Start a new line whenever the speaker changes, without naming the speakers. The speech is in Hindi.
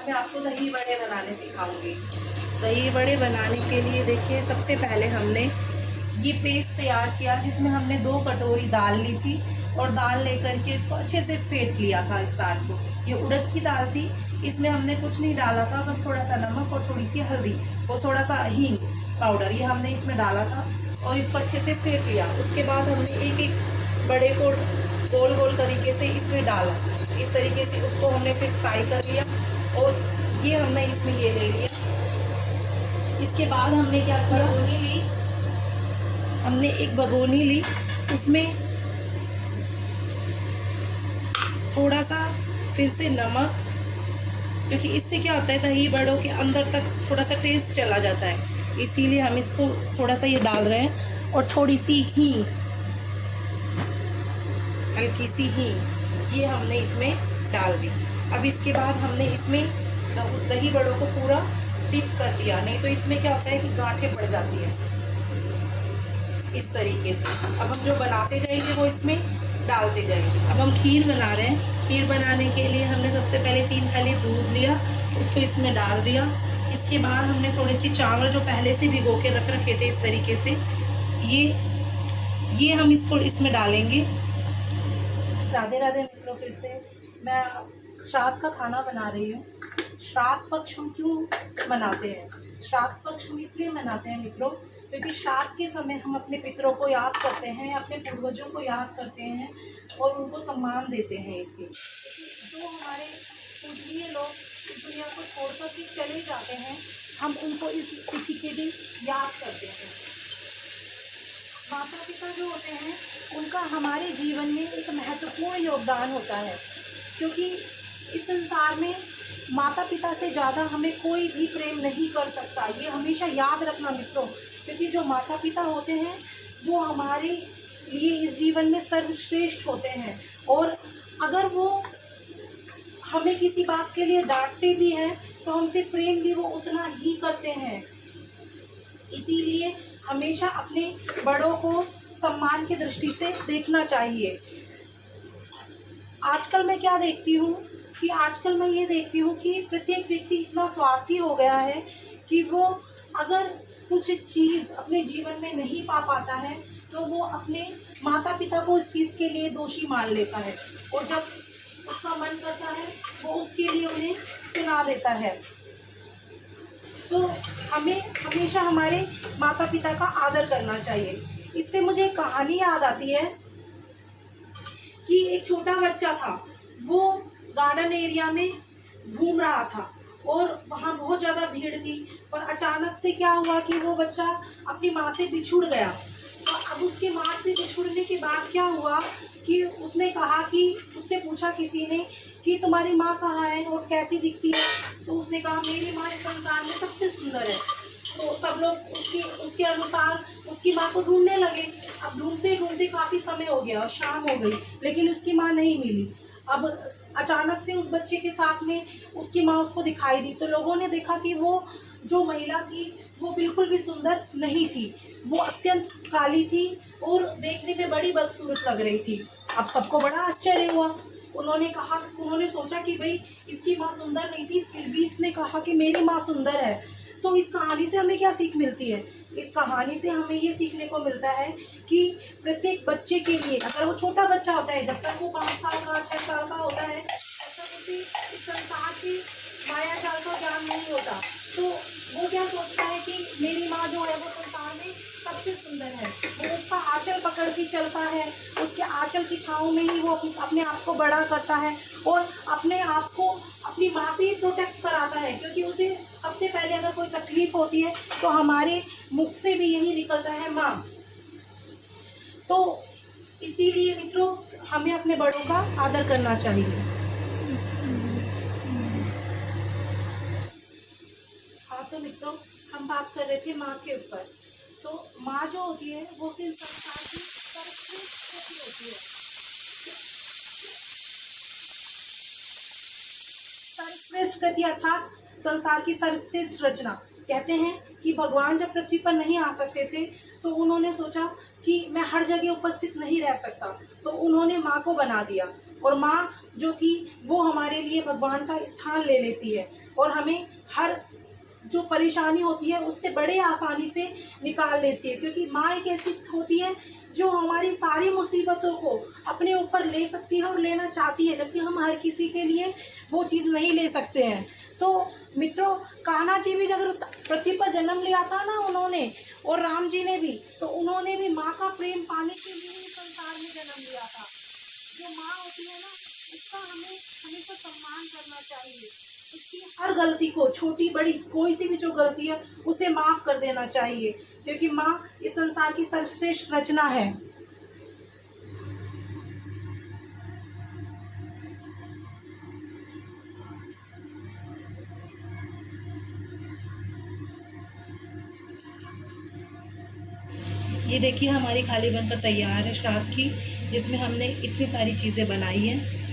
मैं आपको दही बड़े बनाने सिखाऊंगी। दही बड़े बनाने के लिए देखिए, सबसे पहले हमने ये पेस्ट तैयार किया जिसमें हमने 2 कटोरी दाल ली थी और दाल लेकर के इसको अच्छे से फेंट लिया था इस दाल को। ये उड़द की दाल थी, इसमें हमने कुछ नहीं डाला था, बस थोड़ा सा नमक और थोड़ी सी हल्दी और थोड़ा सा हींग पाउडर, ये हमने इसमें डाला था और इसको अच्छे से फेंट लिया। उसके बाद हमने एक एक बड़े को गोल गोल तरीके से इसमें डाला, इस तरीके से उसको हमने फिर फ्राई कर लिया और ये हमने इसमें ये ले लिया। इसके बाद हमने क्या किया, हमने एक भगोनी ली, उसमें थोड़ा सा फिर से नमक, क्योंकि इससे क्या होता है दही बड़ों के अंदर तक थोड़ा सा टेस्ट चला जाता है, इसीलिए हम इसको थोड़ा सा ये डाल रहे हैं। और थोड़ी सी हींग, हल्की सी हींग, ये हमने इसमें डाल दी। अब इसके बाद हमने इसमें दही बड़ों को पूरा डिप कर दिया, नहीं तो इसमें क्या होता है कि गांठें पड़ जाती है, इस तरीके से। अब हम जो बनाते जाएंगे वो इसमें डालते जाएंगे। अब हम खीर बना रहे हैं। खीर बनाने के लिए हमने सबसे पहले 3 थाली दूध लिया, उसको इसमें डाल दिया। इसके बाद हमने थोड़ी सी चावल जो पहले से भिगो के रख रखे थे इस तरीके से, ये हम इसको इसमें डालेंगे। राधे राधे मित्रों, फिर से मैं श्राद्ध का खाना बना रही हूँ। श्राद्ध पक्ष हम क्यों मनाते हैं? श्राद्ध पक्ष हम इसलिए मनाते हैं मित्रों, क्योंकि श्राद्ध के समय हम अपने पितरों को याद करते हैं, अपने पूर्वजों को याद करते हैं और उनको सम्मान देते हैं। इसके जो हमारे पूजनीय लोग इस दुनिया को छोड़कर के चले जाते हैं, हम उनको इस तिथि के दिन याद करते हैं। माता पिता जो होते हैं उनका हमारे जीवन में एक महत्वपूर्ण योगदान होता है, क्योंकि इस संसार में माता पिता से ज़्यादा हमें कोई भी प्रेम नहीं कर सकता। ये हमेशा याद रखना मित्रों, क्योंकि जो माता पिता होते हैं वो हमारे लिए इस जीवन में सर्वश्रेष्ठ होते हैं, और अगर वो हमें किसी बात के लिए डांटते भी हैं तो हमसे प्रेम भी वो उतना ही करते हैं। इसीलिए हमेशा अपने बड़ों को सम्मान की दृष्टि से देखना चाहिए। आजकल मैं क्या देखती हूँ कि आजकल मैं ये देखती हूँ कि प्रत्येक व्यक्ति इतना स्वार्थी हो गया है कि वो अगर कुछ चीज़ अपने जीवन में नहीं पा पाता है तो वो अपने माता पिता को इस चीज़ के लिए दोषी मान लेता है, और जब उसका मन करता है वो उसके लिए उन्हें सुना देता है। तो हमें हमेशा हमारे माता पिता का आदर करना चाहिए। इससे मुझे एक कहानी याद आती है कि एक छोटा बच्चा था, वो गार्डन एरिया में घूम रहा था और वहाँ बहुत ज़्यादा भीड़ थी, और अचानक से क्या हुआ कि वो बच्चा अपनी माँ से बिछुड़ गया। तो अब उसके माँ से बिछुड़ने के बाद क्या हुआ कि उसने कहा कि उससे पूछा किसी ने कि तुम्हारी माँ कहाँ है और कैसी दिखती है, तो उसने कहा मेरी माँ इस संसार में सबसे सुंदर है। तो सब लोग उसके अनुसार उसकी माँ को ढूंढने लगे। अब ढूंढते ढूंढते काफ़ी समय हो गया और शाम हो गई, लेकिन उसकी माँ नहीं मिली। अब अचानक से उस बच्चे के साथ में उसकी माँ उसको दिखाई दी, तो लोगों ने देखा कि वो जो महिला थी वो बिल्कुल भी सुंदर नहीं थी, वो अत्यंत काली थी और देखने में बड़ी बदसूरत लग रही थी। अब सबको बड़ा आश्चर्य हुआ। उन्होंने सोचा कि भाई इसकी माँ सुंदर नहीं थी, फिर भी इसने कहा कि मेरी माँ सुंदर है। तो इस कहानी से हमें क्या सीख मिलती है? इस कहानी से हमें ये सीखने को मिलता है कि प्रत्येक बच्चे के लिए, अगर वो छोटा बच्चा होता है, जब तक वो 5 साल का 6 साल का होता है, तब तक उसे इस संसार की माया जाल का ज्ञान नहीं होता। तो वो क्या सोचता है कि मेरी माँ जो है वो संसार में सबसे सुंदर है। वो उसका आंचल पकड़ के चलता है, उसके आंचल की छाँव में ही वो अपने आप को बड़ा करता है और अपने आप को अपनी माँ से ही प्रोटेक्ट कराता है, क्योंकि उसे सबसे पहले अगर कोई तकलीफ होती है तो हमारे मुख से भी यही निकलता है माँ। तो इसीलिए मित्रों हमें अपने बड़ों का आदर करना चाहिए। हाँ, तो मित्रों हम बात कर रहे थे माँ के ऊपर। तो माँ जो होती है वो फिर संसार की सर्वश्रेष्ठ होती है। सर्वश्रेष्ठ कृति अर्थात संसार की सर्वश्रेष्ठ रचना। कहते हैं कि भगवान जब पृथ्वी पर नहीं आ सकते थे तो उन्होंने सोचा कि मैं हर जगह उपस्थित नहीं रह सकता, तो उन्होंने माँ को बना दिया, और माँ जो थी वो हमारे लिए भगवान का स्थान ले लेती है। और हमें हर जो परेशानी होती है उससे बड़े आसानी से निकाल लेती है, क्योंकि माँ एक ऐसी होती है जो हमारी सारी मुसीबतों को अपने ऊपर ले सकती है और लेना चाहती है, जबकि हम हर किसी के लिए वो चीज़ नहीं ले सकते हैं। तो मित्रों, कान्हा जी भी जब पृथ्वी पर जन्म लिया था ना उन्होंने, और राम जी ने भी, तो उन्होंने भी माँ का प्रेम पाने के लिए ही संसार में जन्म लिया था। जो माँ होती है ना, उसका हमें हमेशा सम्मान करना चाहिए। उसकी हर गलती को, छोटी बड़ी कोई सी भी जो गलती है उसे माफ़ कर देना चाहिए, क्योंकि माँ इस संसार की सर्वश्रेष्ठ रचना है। ये देखिए हमारी थाली बनकर तैयार है श्राद्ध की, जिसमें हमने इतनी सारी चीज़ें बनाई हैं।